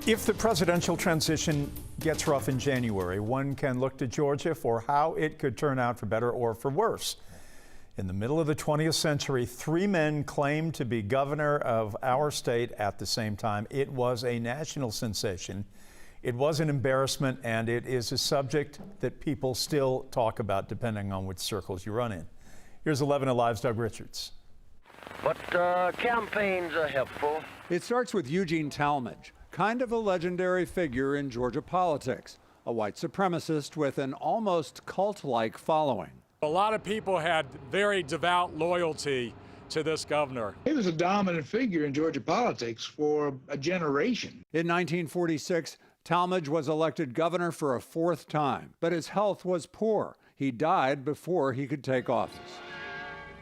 If the presidential transition gets rough in January, one can look to Georgia for how it could turn out for better or for worse. In the middle of the 20th century, three men claimed to be governor of our state at the same time. It was a national sensation. It was an embarrassment, and it is a subject that people still talk about depending on which circles you run in. Here's 11 Alive's Doug Richards. But campaigns are helpful. It starts with Eugene Talmadge, kind of a legendary figure in Georgia politics, a white supremacist with an almost cult-like following. A lot of people had very devout loyalty to this governor. He was a dominant figure in Georgia politics for a generation. In 1946, Talmadge was elected governor for a fourth time, but his health was poor. He died before he could take office.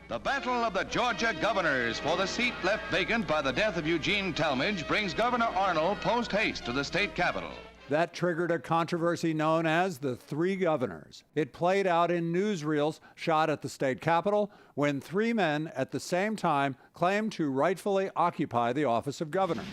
The battle of the Georgia governors for the seat left vacant by the death of Eugene Talmadge brings Governor Arnold post-haste to the state capitol. That triggered a controversy known as the Three Governors. It played out in newsreels shot at the state capitol when three men at the same time claimed to rightfully occupy the office of governor.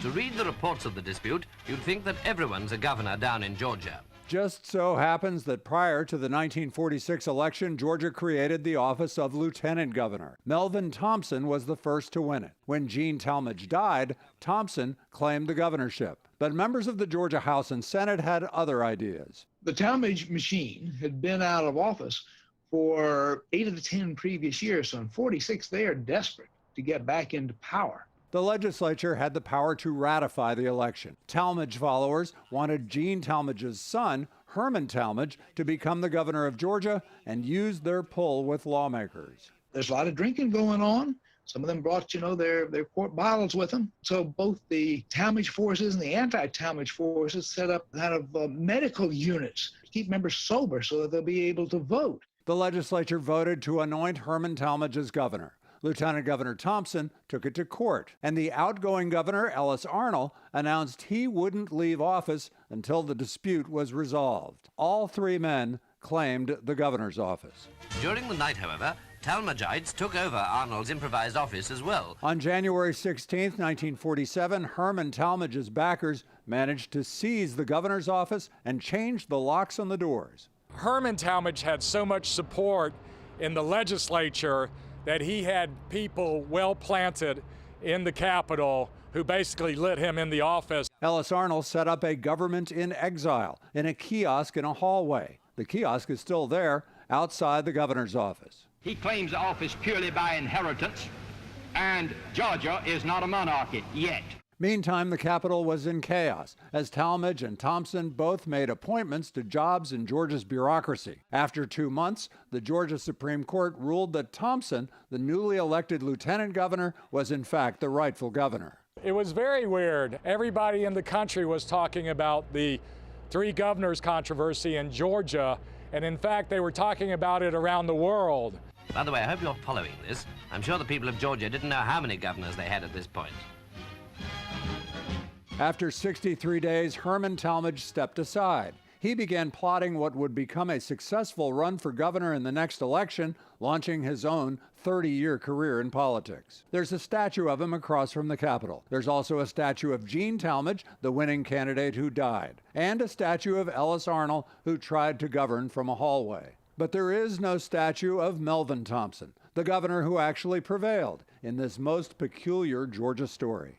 To read the reports of the dispute, you'd think that everyone's a governor down in Georgia. Just so happens that prior to the 1946 election, Georgia created the office of lieutenant governor. Melvin Thompson was the first to win it. When Gene Talmadge died, Thompson claimed the governorship. But members of the Georgia House and Senate had other ideas. The Talmadge machine had been out of office for 8 of the 10 previous years, so in 46 they are desperate to get back into power. The legislature had the power to ratify the election. Talmadge followers wanted Gene Talmadge's son, Herman Talmadge, to become the governor of Georgia and used their pull with lawmakers. There's a lot of drinking going on. Some of them brought, their quart bottles with them. So both the Talmadge forces and the anti-Talmadge forces set up kind of medical units to keep members sober so that they'll be able to vote. The legislature voted to anoint Herman Talmadge as governor. Lieutenant Governor Thompson took it to court, and the outgoing governor, Ellis Arnold, announced he wouldn't leave office until the dispute was resolved. All three men claimed the governor's office. During the night, however, Talmadgeites took over Arnold's improvised office as well. On January 16, 1947, Herman Talmadge's backers managed to seize the governor's office and change the locks on the doors. Herman Talmadge had so much support in the legislature that he had people well planted in the Capitol who basically lit him in the office. Ellis Arnold set up a government in exile in a kiosk in a hallway. The kiosk is still there outside the governor's office. He claims the office purely by inheritance, and Georgia is not a monarchy yet. Meantime, the Capitol was in chaos, as Talmadge and Thompson both made appointments to jobs in Georgia's bureaucracy. After 2 months, the Georgia Supreme Court ruled that Thompson, the newly elected lieutenant governor, was in fact the rightful governor. It was very weird. Everybody in the country was talking about the three governors controversy in Georgia, and in fact, they were talking about it around the world. By the way, I hope you're following this. I'm sure the people of Georgia didn't know how many governors they had at this point. After 63 days, Herman Talmadge stepped aside. He began plotting what would become a successful run for governor in the next election, launching his own 30-year career in politics. There's a statue of him across from the Capitol. There's also a statue of Gene Talmadge, the winning candidate who died, and a statue of Ellis Arnold, who tried to govern from a hallway. But there is no statue of Melvin Thompson, the governor who actually prevailed in this most peculiar Georgia story.